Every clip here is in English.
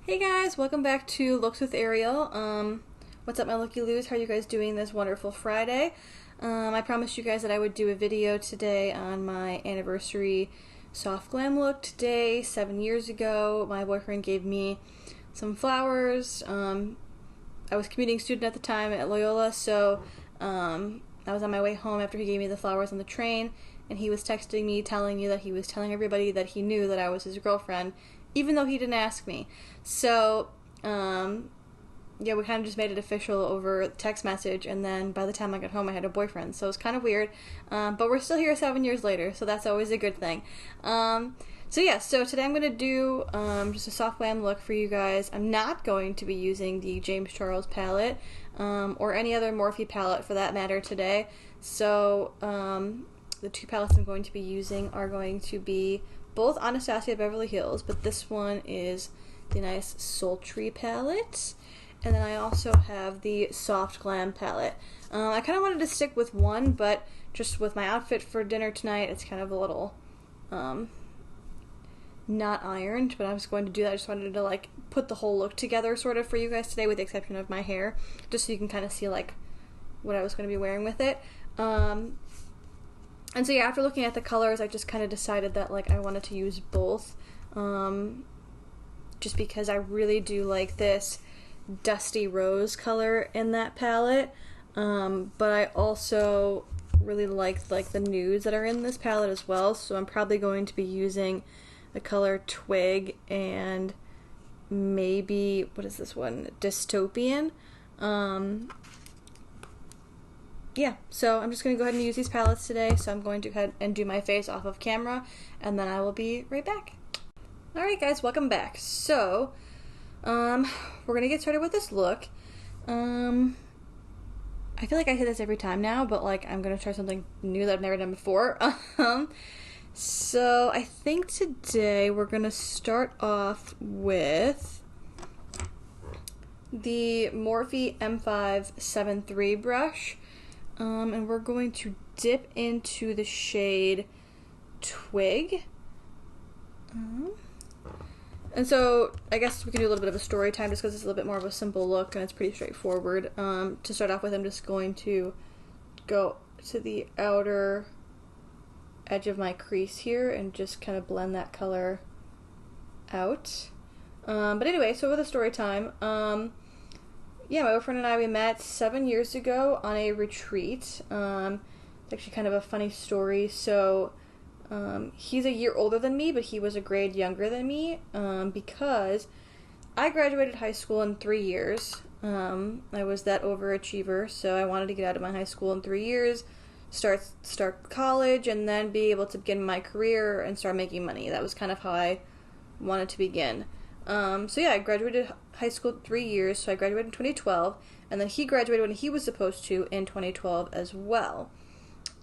Hey guys, welcome back to Looks with Ariel. What's up my looky-loos? How are you guys doing this wonderful Friday? I promised you guys that I would do a video today on my anniversary soft glam look. Today, 7 years ago, my boyfriend gave me some flowers. I was a commuting student at the time at Loyola, so I was on my way home after he gave me the flowers on the train, and he was texting me telling me that he was telling everybody that he knew that I was his girlfriend, even though he didn't ask me. So, yeah, we kind of just made it official over text message, and then by the time I got home, I had a boyfriend, so it was kind of weird, but we're still here 7 years later, so that's always a good thing. So today I'm going to do just a soft glam look for you guys. I'm not going to be using the James Charles palette, or any other Morphe palette for that matter today, so the two palettes I'm going to be using are going to be both Anastasia Beverly Hills, but this one is the nice Sultry palette, and then I also have the Soft Glam palette. I kind of wanted to stick with one, but just with my outfit for dinner tonight, it's kind of a little not ironed, but I was going to do that. I just wanted to like put the whole look together sort of for you guys today, with the exception of my hair, just so you can kind of see like what I was going to be wearing with it. And so yeah, after looking at the colors, I just kind of decided that like I wanted to use both, just because I really do like this dusty rose color in that palette, but I also really like the nudes that are in this palette as well, so I'm probably going to be using the color Twig and maybe, what is this one, Dystopian. Yeah, so I'm just going to go ahead and use these palettes today, so I'm going to go ahead and do my face off of camera, and then I will be right back. Alright guys, welcome back. So, we're going to get started with this look. I feel like I say this every time now, but like I'm going to try something new that I've never done before. So I think today we're going to start off with the Morphe M573 brush. And we're going to dip into the shade Twig. And so I guess we can do a little bit of a story time just because it's a little bit more of a simple look and it's pretty straightforward. To start off with, I'm just going to go to the outer edge of my crease here and just kind of blend that color out. But anyway, so with the story time, yeah, my boyfriend and I, we met 7 years ago on a retreat. It's actually kind of a funny story. So, he's a year older than me, but he was a grade younger than me, because I graduated high school in 3 years. I was that overachiever, so I wanted to get out of my high school in 3 years, start college, and then be able to begin my career and start making money. That was kind of how I wanted to begin. So yeah, I graduated high school 3 years, so I graduated in 2012, and then he graduated when he was supposed to in 2012 as well.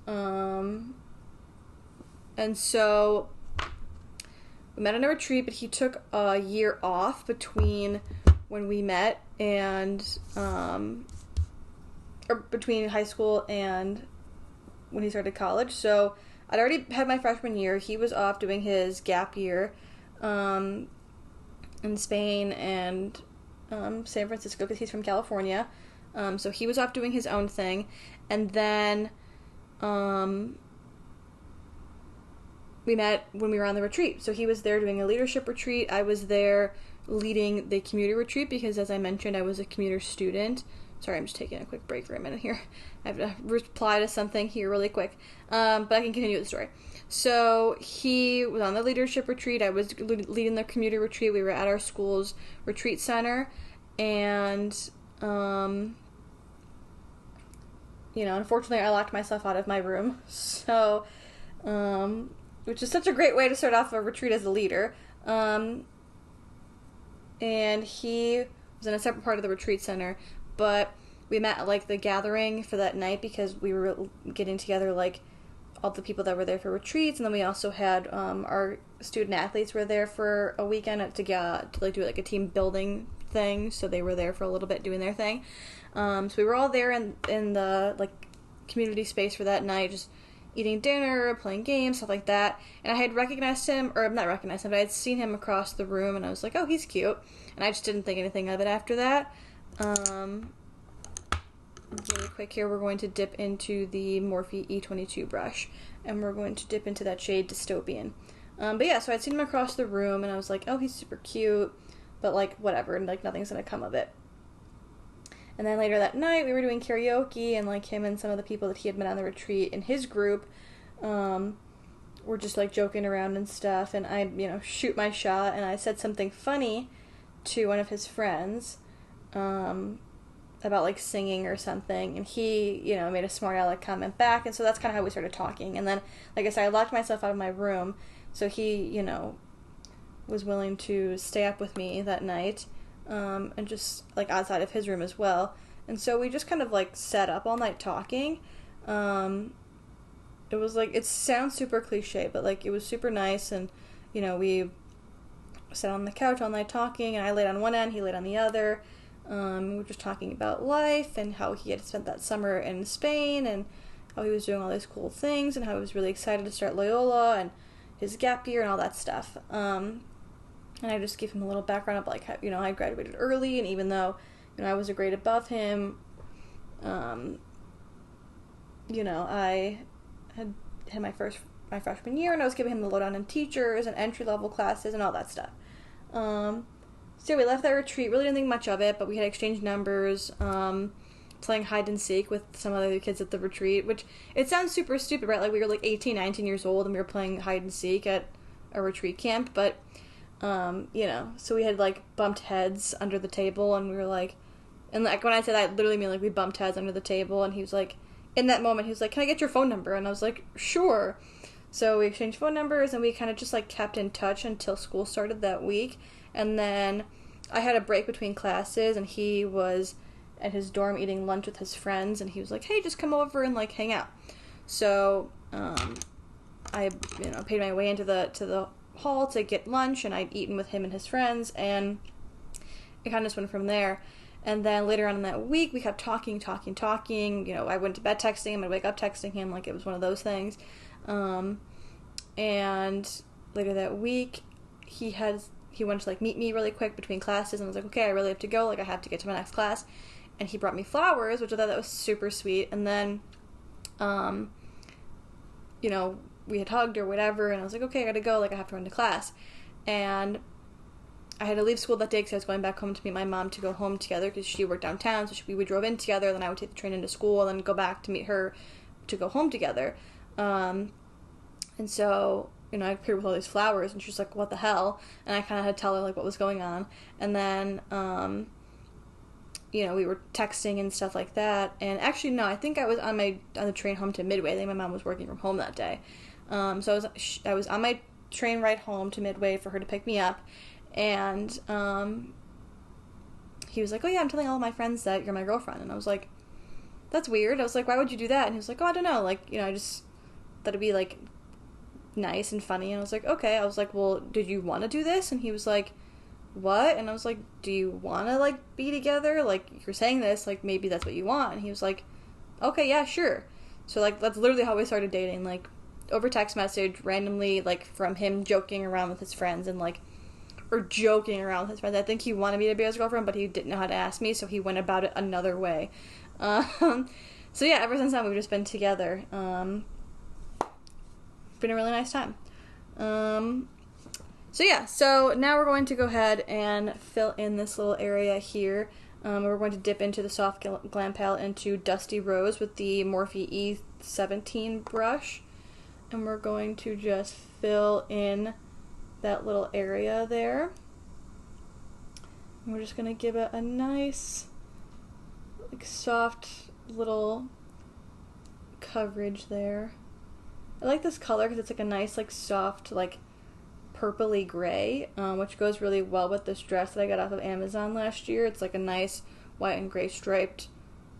And so we met on a retreat, but he took a year off between when we met and, or between high school and when he started college. So I'd already had my freshman year. He was off doing his gap year, in Spain and San Francisco, because he's from California. So he was off doing his own thing, and then we met when we were on the retreat. So he was there doing a leadership retreat. I was there leading the commuter retreat because, as I mentioned, I was a commuter student. Sorry, I'm just taking a quick break for a minute here. I have to reply to something here really quick, but I can continue the story. So he was on the leadership retreat. I was leading the commuter retreat. We were at our school's retreat center, and unfortunately I locked myself out of my room, so which is such a great way to start off a retreat as a leader. And he was in a separate part of the retreat center, but we met at like the gathering for that night because we were getting together like all the people that were there for retreats, and then we also had our student athletes were there for a weekend to like do like a team building thing, so they were there for a little bit doing their thing. So we were all there in the like community space for that night, just eating dinner, playing games, stuff like that. And I had recognized him, or not recognized him, but I had seen him across the room, and I was like, oh, he's cute. And I just didn't think anything of it after that. Really quick here, we're going to dip into the Morphe E22 brush, and we're going to dip into that shade Dystopian. But yeah, so I'd seen him across the room, and I was like, oh, he's super cute, but like, whatever, and like, nothing's gonna come of it. And then later that night, we were doing karaoke, and like, him and some of the people that he had met on the retreat in his group, were just like joking around and stuff, and I, shoot my shot, and I said something funny to one of his friends, about like singing or something, and he, made a smart aleck comment back, and so that's kind of how we started talking. And then, like I said, I locked myself out of my room, so he, was willing to stay up with me that night, and just like outside of his room as well. And so we just kind of like sat up all night talking. It was like, it sounds super cliche, but like it was super nice, and we sat on the couch all night talking, and I laid on one end, he laid on the other. We were just talking about life and how he had spent that summer in Spain and how he was doing all these cool things and how he was really excited to start Loyola and his gap year and all that stuff. And I just gave him a little background of like how, I graduated early, and even though, I was a grade above him, I had my freshman year, and I was giving him the lowdown on teachers and entry-level classes and all that stuff. So we left that retreat, really didn't think much of it, but we had exchanged numbers, playing hide and seek with some other kids at the retreat, which, it sounds super stupid, right? Like, we were like 18, 19 years old, and we were playing hide and seek at a retreat camp, but, so we had like bumped heads under the table, and we were like, and like when I said that, I literally mean like we bumped heads under the table, and he was like, in that moment, he was like, can I get your phone number? And I was like, sure. So we exchanged phone numbers, and we kind of just like kept in touch until school started that week. And then I had a break between classes, and he was at his dorm eating lunch with his friends, and he was like, hey, just come over and like hang out. So I paid my way into the hall to get lunch, and I'd eaten with him and his friends, and it kind of just went from there. And then later on in that week, we kept talking. I went to bed texting him, I'd wake up texting him, like it was one of those things. And later that week, he wanted to like meet me really quick between classes, and I was like, okay, I really have to go, like I have to get to my next class. And he brought me flowers, which I thought that was super sweet. And then, we had hugged or whatever, and I was like, okay, I gotta go, like I have to run to class. And I had to leave school that day because I was going back home to meet my mom to go home together because she worked downtown, so we drove in together, then I would take the train into school, and then go back to meet her to go home together. And so, I appeared with all these flowers, and she was like, what the hell? And I kind of had to tell her, like, what was going on. And then, we were texting and stuff like that. And actually, no, I think I was on the train home to Midway. I think my mom was working from home that day. So I was on my train ride home to Midway for her to pick me up. And he was like, oh yeah, I'm telling all my friends that you're my girlfriend. And I was like, that's weird. I was like, why would you do that? And he was like, oh, I don't know. Like, I just thought it'd be like nice and funny. And I was like, okay. I was like, well, did you want to do this? And he was like, what? And I was like, do you want to like be together? Like, you're saying this, like maybe that's what you want. And he was like, okay, yeah, sure. So like, that's literally how we started dating, like over text message randomly, like from him joking around with his friends and like, or joking around with his friends. I think he wanted me to be his girlfriend, but he didn't know how to ask me, so he went about it another way. So yeah, ever since then we've just been together. Been a really nice time. So yeah, so now we're going to go ahead and fill in this little area here. We're going to dip into the soft Glam palette into Dusty Rose with the Morphe E17 brush, and we're going to just fill in that little area there. And we're just going to give it a nice, like, soft little coverage there. I like this color because it's like a nice, like, soft, like, purpley gray, which goes really well with this dress that I got off of Amazon last year. It's like a nice white and gray striped,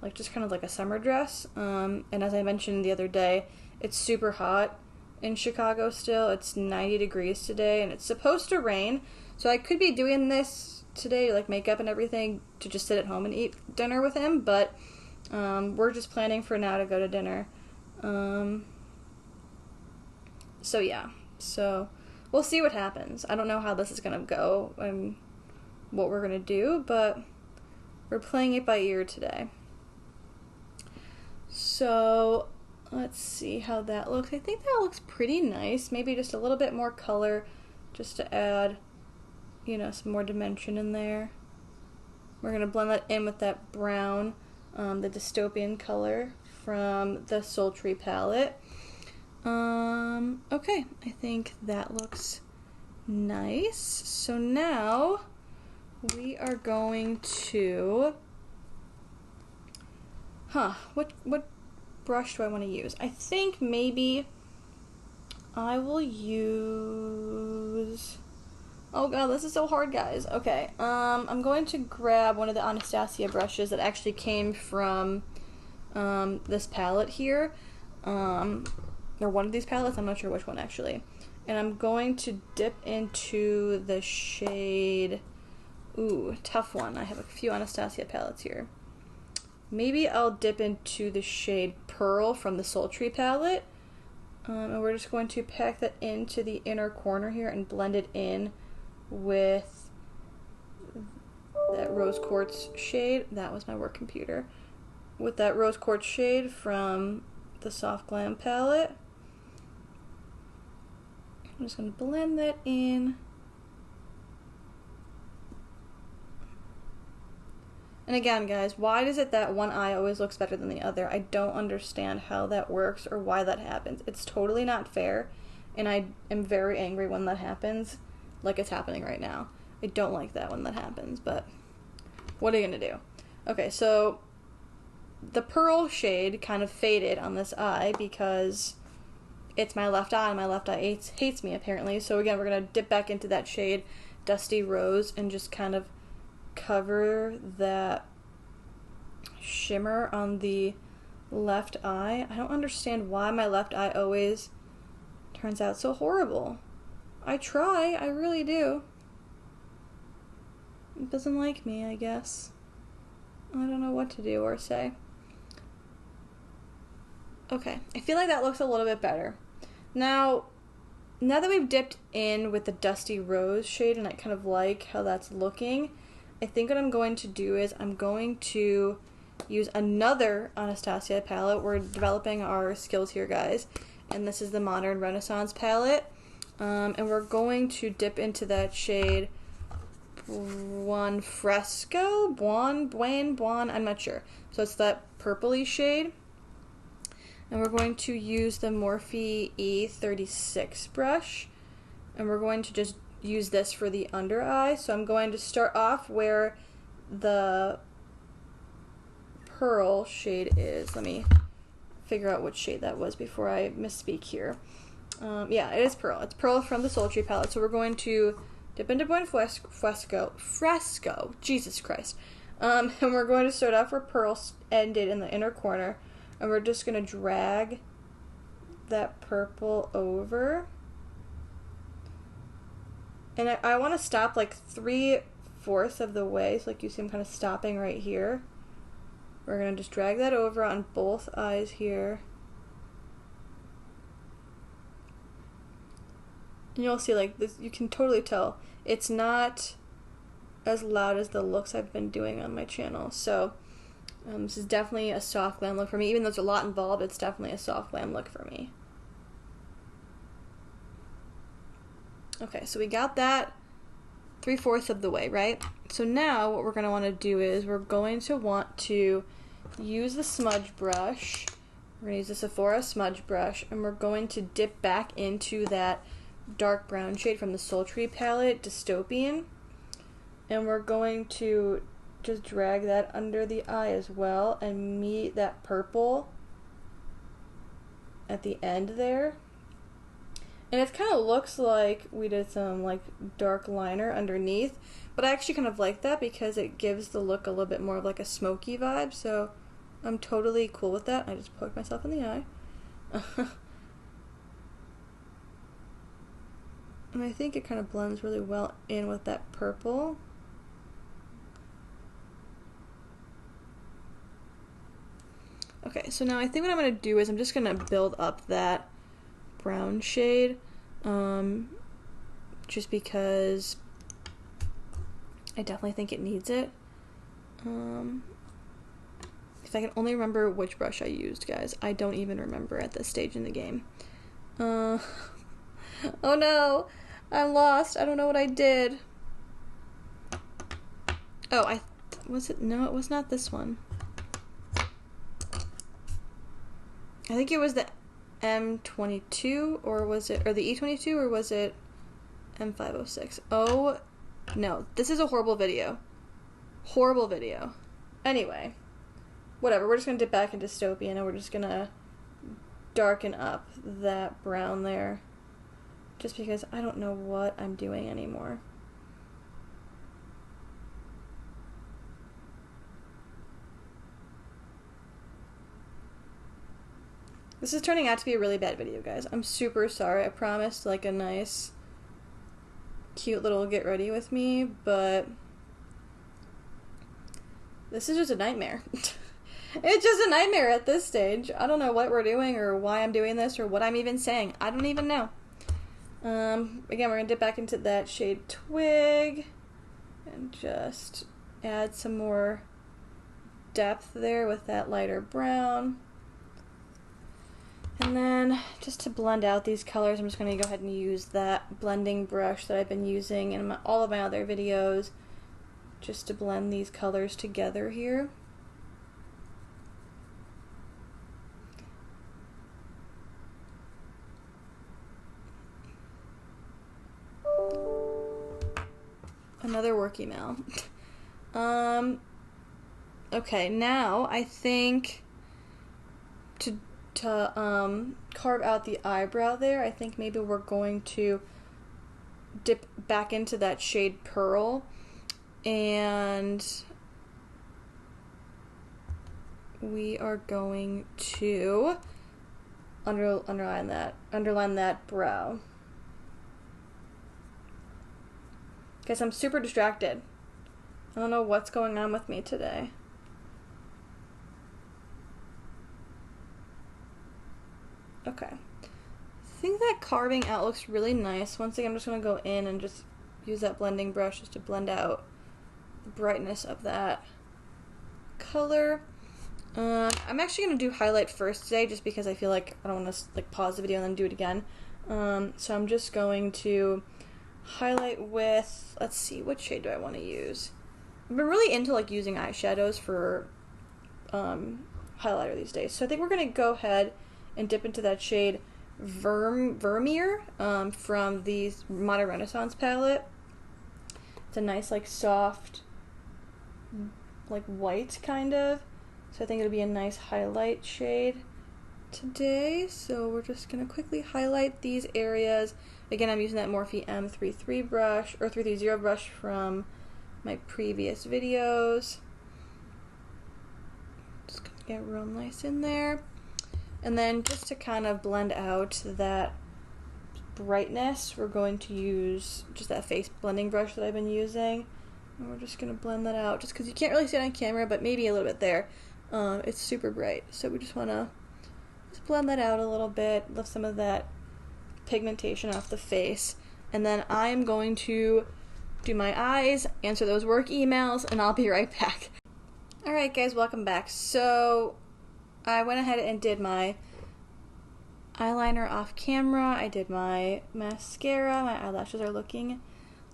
like, just kind of like a summer dress. And as I mentioned the other day, it's super hot in Chicago still. It's 90 degrees today, and it's supposed to rain, so I could be doing this today, like makeup and everything, to just sit at home and eat dinner with him, but we're just planning for now to go to dinner. So yeah, so we'll see what happens. I don't know how this is gonna go and what we're gonna do, but we're playing it by ear today. So let's see how that looks. I think that looks pretty nice. Maybe just a little bit more color just to add, you know, some more dimension in there. We're gonna blend that in with that brown, the dystopian color from the Sultry palette. Okay, I think that looks nice. So now we are going to, what brush do I want to use? I think maybe I will use, oh god, this is so hard, guys. Okay, I'm going to grab one of the Anastasia brushes that actually came from this palette here, or one of these palettes, I'm not sure which one actually. And I'm going to dip into the shade, ooh, tough one. I have a few Anastasia palettes here. Maybe I'll dip into the shade Pearl from the Sultry palette. And we're just going to pack that into the inner corner here and blend it in with that rose quartz shade. That was my work computer. With that rose quartz shade from the Soft Glam palette. I'm just going to blend that in. And again, guys, why is it that one eye always looks better than the other? I don't understand how that works or why that happens. It's totally not fair, and I am very angry when that happens, like it's happening right now. I don't like that when that happens, but what are you going to do? Okay, so the Pearl shade kind of faded on this eye because it's my left eye, and my left eye hates me, apparently. So again, we're going to dip back into that shade, Dusty Rose, and just kind of cover that shimmer on the left eye. I don't understand why my left eye always turns out so horrible. I try, I really do. It doesn't like me, I guess. I don't know what to do or say. Okay, I feel like that looks a little bit better. Now that we've dipped in with the Dusty Rose shade and I kind of like how that's looking, I think what I'm going to do is I'm going to use another Anastasia palette. We're developing our skills here, guys. And this is the Modern Renaissance palette. And we're going to dip into that shade Buon Fresco? Buon, I'm not sure. So it's that purpley shade. And we're going to use the Morphe E36 brush. And we're going to just use this for the under eye. So I'm going to start off where the Pearl shade is. Let me figure out which shade that was before I misspeak here. Yeah, it is Pearl. It's Pearl from the Sultry palette. So we're going to dip into Buon Fresco, Jesus Christ. And we're going to start off where Pearl ended in the inner corner. And we're just going to drag that purple over. And I want to stop like 3/4 of the way. So like you see I'm kind of stopping right here. We're going to just drag that over on both eyes here. And you'll see like this, you can totally tell it's not as loud as the looks I've been doing on my channel. So this is definitely a soft glam look for me. Even though there's a lot involved, it's definitely a soft glam look for me. Okay, so we got that 3/4 of the way, right? So now what we're going to want to do is we're going to want to use the smudge brush. We're going to use the Sephora smudge brush, and we're going to dip back into that dark brown shade from the Sultry palette, Dystopian. And we're going to just drag that under the eye as well and meet that purple at the end there. And it kind of looks like we did some like dark liner underneath, but I actually kind of like that because it gives the look a little bit more of like a smoky vibe, so I'm totally cool with that. I just poked myself in the eye. And I think it kind of blends really well in with that purple. Okay, so now I think what I'm going to do is I'm just going to build up that brown shade, just because I definitely think it needs it. If I can only remember which brush I used, guys. I don't even remember at this stage in the game. Oh no! I'm lost. I don't know what I did. Oh, was it? No, it was not this one. I think it was the M22, or was it, or the E22, or was it M506? Oh, no. This is a horrible video. Horrible video. Anyway, whatever. We're just going to dip back into Dystopian, and we're just going to darken up that brown there, just because I don't know what I'm doing anymore. This is turning out to be a really bad video, guys. I'm super sorry. I promised like a nice, cute little get ready with me, but this is just a nightmare. It's just a nightmare at this stage. I don't know what we're doing or why I'm doing this or what I'm even saying. I don't even know. Again, we're going to dip back into that shade Twig and just add some more depth there with that lighter brown. And then, just to blend out these colors, I'm just going to go ahead and use that blending brush that I've been using in all of my other videos, just to blend these colors together here. Another work email. Okay, now I think to carve out the eyebrow there, I think maybe we're going to dip back into that shade Pearl, and we are going to underline that brow. Guys, I'm super distracted. I don't know what's going on with me today. Okay. I think that carving out looks really nice. Once again, I'm just going to go in and just use that blending brush just to blend out the brightness of that color. I'm actually going to do highlight first today just because I feel like I don't want to pause the video and then do it again. So I'm just going to highlight with, let's see, what shade do I want to use? I've been really into using eyeshadows for highlighter these days. So I think we're going to go ahead and dip into that shade Vermeer from the Modern Renaissance palette. It's a nice soft white kind of. So I think it'll be a nice highlight shade today. So we're just going to quickly highlight these areas. Again, I'm using that Morphe M33 brush, or 330 brush from my previous videos. Just going to get real nice in there. And then just to kind of blend out that brightness, we're going to use just that face blending brush that I've been using. And we're just going to blend that out, just because you can't really see it on camera, but maybe a little bit there. It's super bright, so we just want to just blend that out a little bit, lift some of that pigmentation off the face. And then I'm going to do my eyes, answer those work emails, and I'll be right back. Alright guys, welcome back. So I went ahead and did my eyeliner off camera. I did my mascara. My eyelashes are looking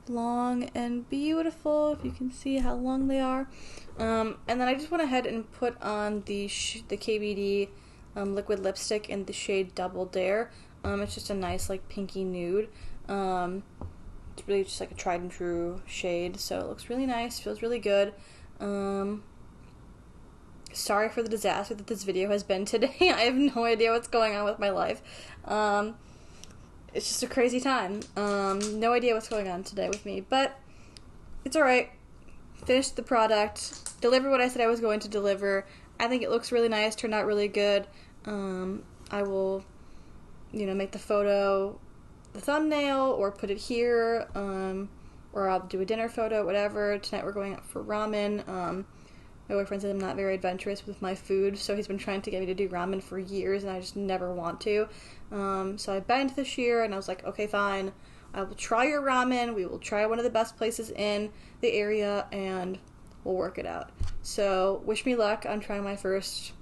long and beautiful, if you can see how long they are. And then I just went ahead and put on the KVD liquid lipstick in the shade Double Dare. It's just a nice pinky nude. It's really just a tried and true shade, so it looks really nice, feels really good. Sorry for the disaster that this video has been today. I have no idea what's going on with my life. It's just a crazy time. No idea what's going on today with me, but it's alright. Finished the product, delivered what I said I was going to deliver. I think it looks really nice, turned out really good. I will, make the photo the thumbnail or put it here, or I'll do a dinner photo, whatever. Tonight we're going out for ramen. My boyfriend said I'm not very adventurous with my food, so he's been trying to get me to do ramen for years, and I just never want to. So I begged this year, and I was like, okay, fine. I will try your ramen. We will try one of the best places in the area, and we'll work it out. So wish me luck on trying my first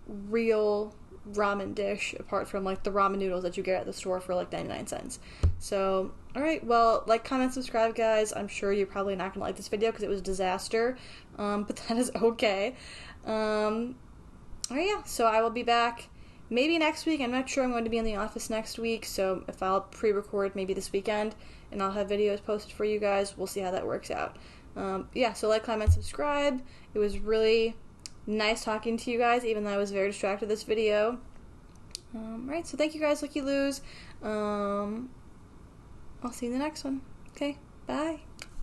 real ramen dish, apart from like the ramen noodles that you get at the store for like 99 cents. So, alright, well, like, comment, subscribe, guys. I'm sure you're probably not gonna like this video because it was a disaster, but that is okay. Alright, yeah, so I will be back maybe next week. I'm not sure I'm going to be in the office next week, so if I'll pre-record maybe this weekend and I'll have videos posted for you guys, we'll see how that works out. Yeah, so like, comment, subscribe. It was really nice talking to you guys, even though I was very distracted this video. Right, so thank you guys, Looky Loos. I'll see you in the next one. Okay, bye.